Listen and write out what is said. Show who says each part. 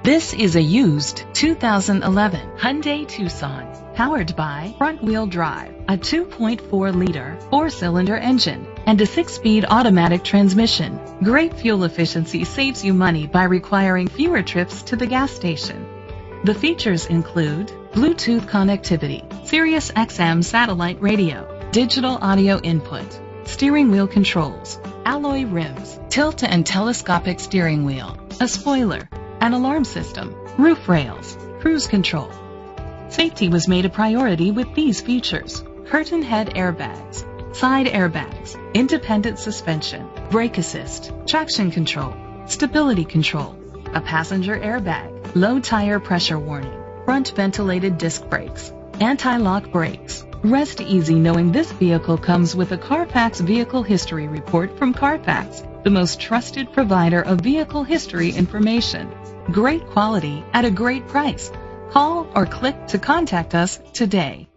Speaker 1: This is a used 2011 Hyundai Tucson, powered by front-wheel drive, a 2.4-liter four-cylinder engine, and a 6-speed automatic transmission. Great fuel efficiency saves you money by requiring fewer trips to the gas station. The features include Bluetooth connectivity, Sirius XM satellite radio, digital audio input, steering wheel controls, alloy rims, tilt and telescopic steering wheel, a spoiler, an alarm system, roof rails, cruise control. Safety was made a priority with these features: curtain head airbags, side airbags, independent suspension, brake assist, traction control, stability control, a passenger airbag, low tire pressure warning, front ventilated disc brakes, anti-lock brakes. Rest easy knowing this vehicle comes with a Carfax Vehicle History Report from Carfax, the most trusted provider of vehicle history information. Great quality at a great price. Call or click to contact us today.